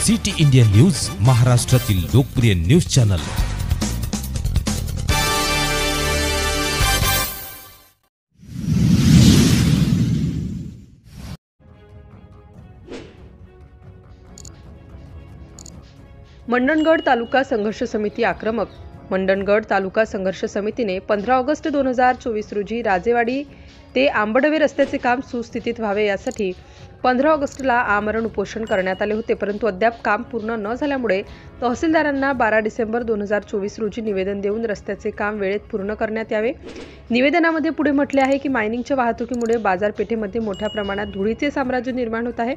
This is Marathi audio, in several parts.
सिटी इंडिया न्यूज, महाराष्ट्रातील लोकप्रिय न्यूज चॅनल। मंडणगड तालुका संघर्ष समिती आक्रमक। मंडणगड तालुका संघर्ष समितीने 15 ऑगस्ट 2024 रोजी राजेवाडी ते आंबडवे रस्त्याचे काम सुस्थितीत व्हावे यासाठी 15 ऑगस्टला आमरण उपोषण करण्यात आले होते, परंतु अद्याप काम पूर्ण न झाल्यामुळे तहसीलदारांना 12 डिसेंबर 2024 रोजी निवेदन देऊन रस्त्याचे काम वेळेत पूर्ण करण्यात यावे। निवेदनामध्ये पुढे म्हटले आहे की मायनिंगच्या वाहतुकीमुळे बाजारपेठेमध्ये मोठ्या प्रमाणात धुळीचे साम्राज्य निर्माण होत आहे।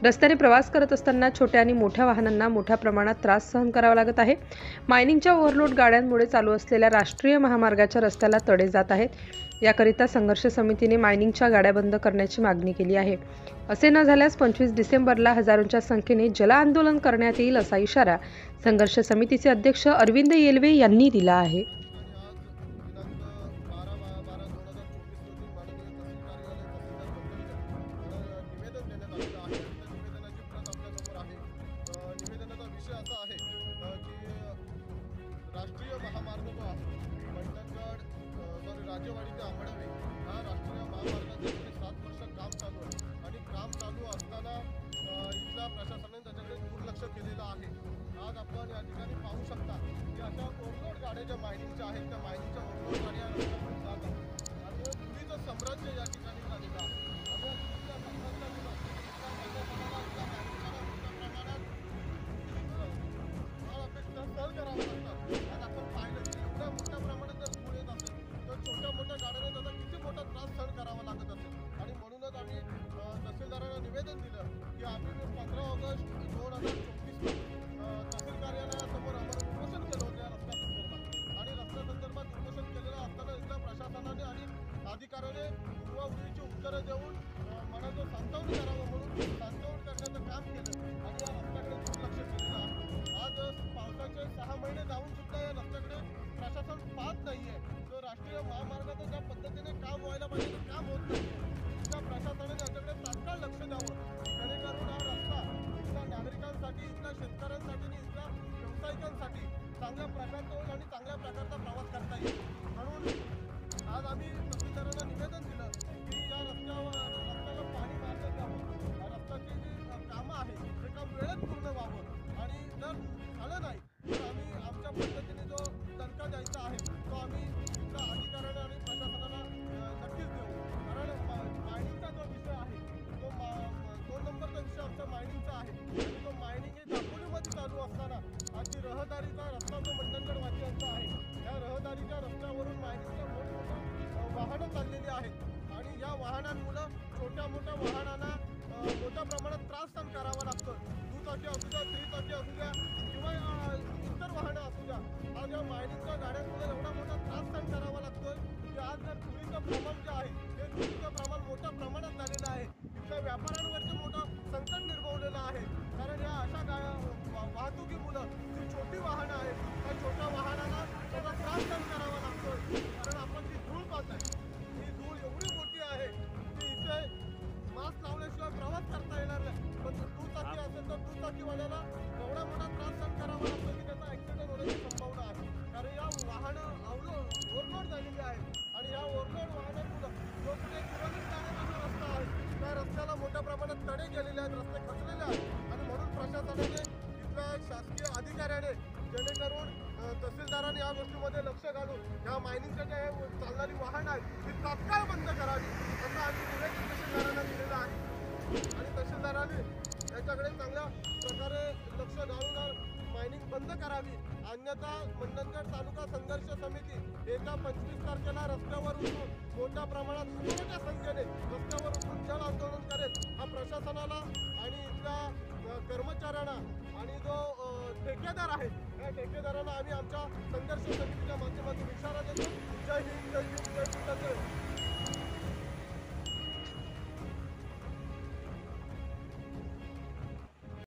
रस्त्याने प्रवास करत असताना छोट्या आणि मोठ्या वाहनांना मोठ्या प्रमाणात त्रास सहन करावा लागत आहे। मायनिंगच्या ओव्हरलोड गाड्यांमुळे चालू असलेल्या राष्ट्रीय महामार्गाच्या रस्त्याला तडे जात आहेत। याकरिता संघर्ष समितीने मायनिंगच्या गाड्या बंद करण्याची मागणी केली आहे। असे न झाल्यास 25 डिसेंबरला हजारोंच्या संख्येने जल आंदोलन करण्यात येईल असा इशारा संघर्ष समितीचे अध्यक्ष अरविंद येलवे यांनी दिला आहे। राष्ट्रीय महामार्ग जो आहे मंडणगड राजेवाडी ते आंबडवे हा राष्ट्रीय महामार्गाचं 7 वर्ष काम चालू आहे आणि काम चालू असताना इथल्या प्रशासनाने त्याच्याकडे दुर्लक्ष केलेलं आहे। आज आपण या ठिकाणी पाहू शकता की अशा ओव्हरलोड गाड्या ज्या मायनिंगच्या आहेत त्या मायनिंगच्या ओव्हरलोड गाड्या रस्त्यावर जात आहेत आणि धुळीचं साम्राज्य या ठिकाणी झालेलं आहे। तहसीलदारांना निवेदन दिलं की आम्ही 15 ऑगस्ट 2024 तहसील कार्यालयासमोर आम्हाला उपोषण केलं होतं या रस्त्यासंदर्भात आणि रस्त्यासंदर्भात उपोषण केलेलं असताना इथल्या प्रशासनाने आणि अधिकाऱ्याने उडवाउडवीची उत्तरं देऊन मनाचं सांत्वन करावं म्हणून सांत्वन करण्याचं काम केलं आणि या रस्त्याकडे दुर्लक्ष केलेलं आहे। आज पावसाचे 6 महिने जाऊन सुद्धा या रस्त्याकडे प्रशासन पाहत नाहीये। जो राष्ट्रीय महामार्गाचं ज्या पद्धतीने काम व्हायला पाहिजे ते काम होत नाही। त्या प्रशासनाने याच्याकडे तात्काळ लक्ष द्यावं जेणेकरून हा रस्ता इथल्या नागरिकांसाठी, इथल्या शेतकऱ्यांसाठी आणि इथल्या व्यावसायिकांसाठी चांगल्या प्रकारचा होईल आणि चांगल्या प्रकारचा प्रवास करता येईल। म्हणून आज आम्ही तहसीलदारांना निवेदन दिलं की या रस्त्याला पाणी मारलं जावं, या रस्त्याची जी कामं आहे ते काम वेळेत पूर्ण व्हावं आणि जर झालं नाही तर आम्ही आमच्या पद्धतीने जो दणका द्यायचा आहे तो आम्ही इथल्या अधिकाऱ्यांना आणि प्रशासनाला नक्कीच देऊ। कारण मायनिंगचा जो विषय आहे तो 2 नंबरचा विषय आमचा मायनिंगचा आहे आणि तो मायनिंग हे दापोलीमध्ये चालू असताना आज जी रहदारीचा रस्ता जो मंडणगड वासियांचा आहे या रहदारीच्या रस्त्यावरून मायनिंगच्या मोठमोठ्या वाहनं चाललेली आहेत आणि या वाहनांमुळे छोट्या मोठ्या वाहनांना मोठ्या प्रमाणात त्रास सहन करावा लागतो। दुचाकी असू द्या, 3 चाकी असू द्या किंवा इतर वाहनं असू द्या, आज या मायनिंगच्या गाड्यांमुळे एवढा मोठा त्रास सहन करावा लागतोय की आज जर धुळीचं प्रमाण जे आहे ते धुळीचं प्रमाण मोठ्या प्रमाणात झालेलं आहे। इथल्या व्यापाऱ्यांवरती मोठं संकट निर्भवलेलं आहे कारण या अशा वाहतुकीमुळे जी छोटी वाहनं आहेत त्या छोट्या वाहनांना त्याचा त्रास सहन करावा लागतोय। कारण आपण जी धूळ पाहताय ही धूळ एवढी मोठी आहे की इथे मास्क लावल्याशिवाय प्रवास करता येणार नाही। पण दुचाकी असेल तर दुचाकीवाल्याला एवढा मोठा त्रास सहन करावा लागतो की त्याचा ॲक्सिडेंट होण्याची संभावना आहे कारण या वाहनं ओव्हरलोड झालेली आहेत आणि या ओव्हरलोड वाहनांमुळे जो पुढे पुरवठा जाण्याचा जो रस्ता आहे त्या रस्त्याला मोठ्या प्रमाणात तडे गेलेले आहेत, रस्ते खचलेले आहेत आणि म्हणून प्रशासनाने इथल्या शासकीय अधिकाऱ्याने जेणेकरून तहसीलदारांनी या गोष्टीमध्ये लक्ष घालून या मायनिंगच्या ज्या चालणारी वाहनं आहेत ती तात्काळ बंद करावी असं आम्ही निवेदन तहसीलदारांना दिलेलं आहे आणि तहसीलदारांनी याच्याकडे चांगल्या प्रकारे लक्ष घालून मायनिंग बंद करावी। अन्यथा मंडणगड तालुका संघर्ष समिती येत्या 25 तारखेला रस्त्यावर उतरून मोठ्या प्रमाणात हजारोच्या संख्येने रस्त्यावर उतरून जल आंदोलन करेल। हा प्रशासनाला आणि इथल्या कर्मचाऱ्यांना आणि जो ठेकेदार आहे त्या ठेकेदारांना आम्ही आमच्या संघर्ष समितीच्या माध्यमातून इशारा देतो। जय हिंद, जय हिंद।